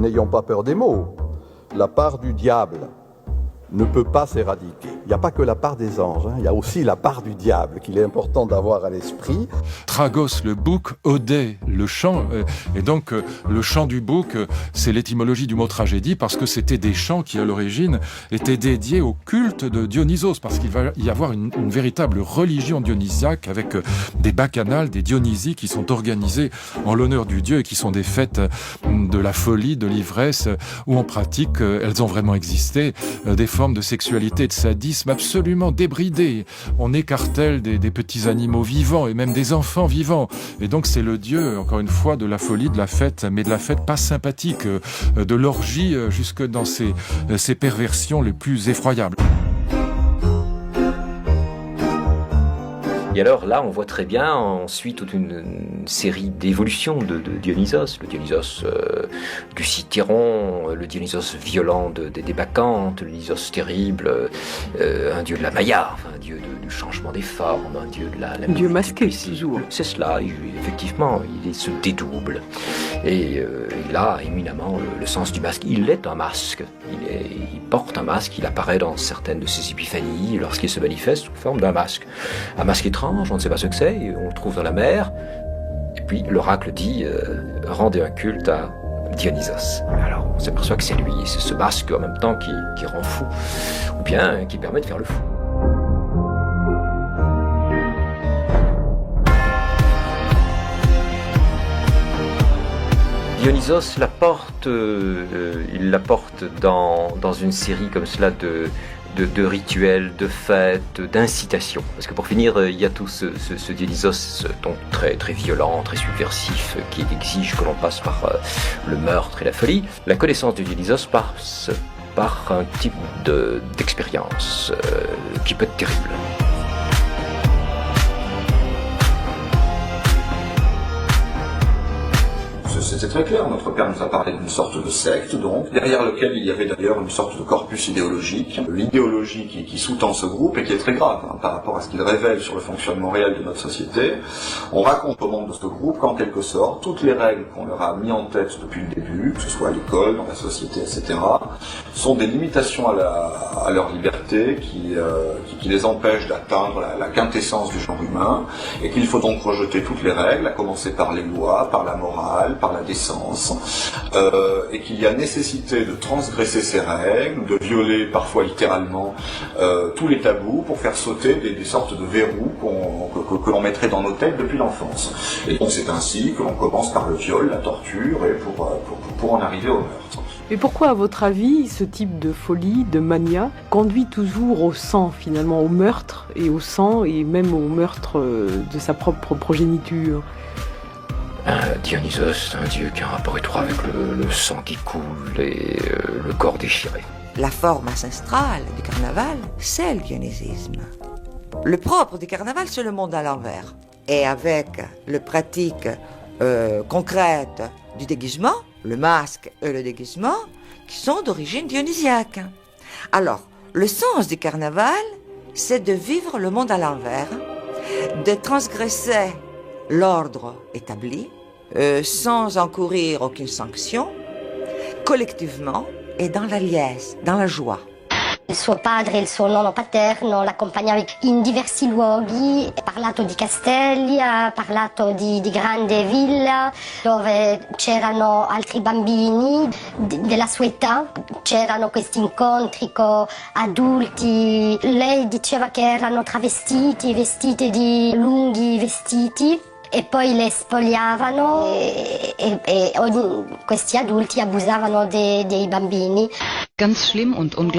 Et n'ayons pas peur des mots. La part du diable ne peut pas s'éradiquer. Il n'y a pas que la part des anges, il y a aussi la part du diable qu'il est important d'avoir à l'esprit. Tragos, le bouc, odé, le chant. Et donc, le chant du bouc, c'est l'étymologie du mot tragédie, parce que c'était des chants qui, à l'origine, étaient dédiés au culte de Dionysos, parce qu'il va y avoir une véritable religion dionysiaque avec des bacchanales, des dionysies qui sont organisées en l'honneur du dieu et qui sont des fêtes de la folie, de l'ivresse, où en pratique, elles ont vraiment existé, des formes de sexualité et de sadisme absolument débridées. On écartèle des petits animaux vivants et même des enfants vivants. Et donc c'est le dieu, encore une fois, de la folie, de la fête, mais de la fête pas sympathique, de l'orgie jusque dans ses perversions les plus effroyables. Et alors là, on voit très bien ensuite toute une série d'évolutions de Dionysos. Le Dionysos du Cithéron, le Dionysos violent des Bacchantes, le Dionysos terrible, un dieu de la Maya, un dieu du changement des formes, un dieu de la dieu masqué, toujours. C'est cela, effectivement, il se dédouble. Et il a éminemment le sens du masque. Il est un masque. Il porte un masque, il apparaît dans certaines de ses épiphanies lorsqu'il se manifeste sous forme d'un masque. Un masque étrange, on ne sait pas ce que c'est, on le trouve dans la mer. Et puis l'oracle dit rendez un culte à Dionysos. Alors on s'aperçoit que c'est lui, et c'est ce masque en même temps qui rend fou, ou bien qui permet de faire le fou. Dionysos il l'apporte dans une série comme cela de rituels, de fêtes, d'incitations. Parce que pour finir, il y a tout ce Dionysos donc très, très violent, très subversif, qui exige que l'on passe par le meurtre et la folie. La connaissance de Dionysos passe par un type d'expérience qui peut être terrible. C'était très clair, notre père nous a parlé d'une sorte de secte, donc, derrière lequel il y avait d'ailleurs une sorte de corpus idéologique, l'idéologie qui sous-tend ce groupe et qui est très grave par rapport à ce qu'il révèle sur le fonctionnement réel de notre société. On raconte au monde de ce groupe qu'en quelque sorte, toutes les règles qu'on leur a mis en tête depuis le début, que ce soit à l'école, dans la société, etc., sont des limitations à leur liberté qui les empêchent d'atteindre la quintessence du genre humain, et qu'il faut donc rejeter toutes les règles, à commencer par les lois, par la morale, par la décence, et qu'il y a nécessité de transgresser ces règles, de violer parfois littéralement tous les tabous pour faire sauter des sortes de verrous que l'on mettrait dans nos têtes depuis l'enfance. Et donc c'est ainsi que l'on commence par le viol, la torture, et pour en arriver au meurtre. Mais pourquoi, à votre avis, ce type de folie, de mania, conduit toujours au sang, finalement, au meurtre, et au sang, et même au meurtre de sa propre progéniture ? Dionysos, un dieu qui a un rapport étroit avec le sang qui coule et le corps déchiré. La forme ancestrale du carnaval, c'est le dionyssisme. Le propre du carnaval, c'est le monde à l'envers. Et avec la pratique concrète du déguisement, le masque et le déguisement, qui sont d'origine dionysiaque. Alors, le sens du carnaval, c'est de vivre le monde à l'envers, de transgresser l'ordre établi, sans encourir aucune sanction, collectivement et dans la liesse, dans la joie. Il suo padre e il suo nonno paterno l'accompagnavi in diversi luoghi, ha parlato di castelli, ha parlato di grande villa dove c'erano altri bambini della sua età, c'erano questi incontri con adulti, lei diceva che erano travestiti, vestiti di lunghi vestiti e poi le spogliavano e questi adulti abusavano dei bambini. Ganz schlimm und unglaublich.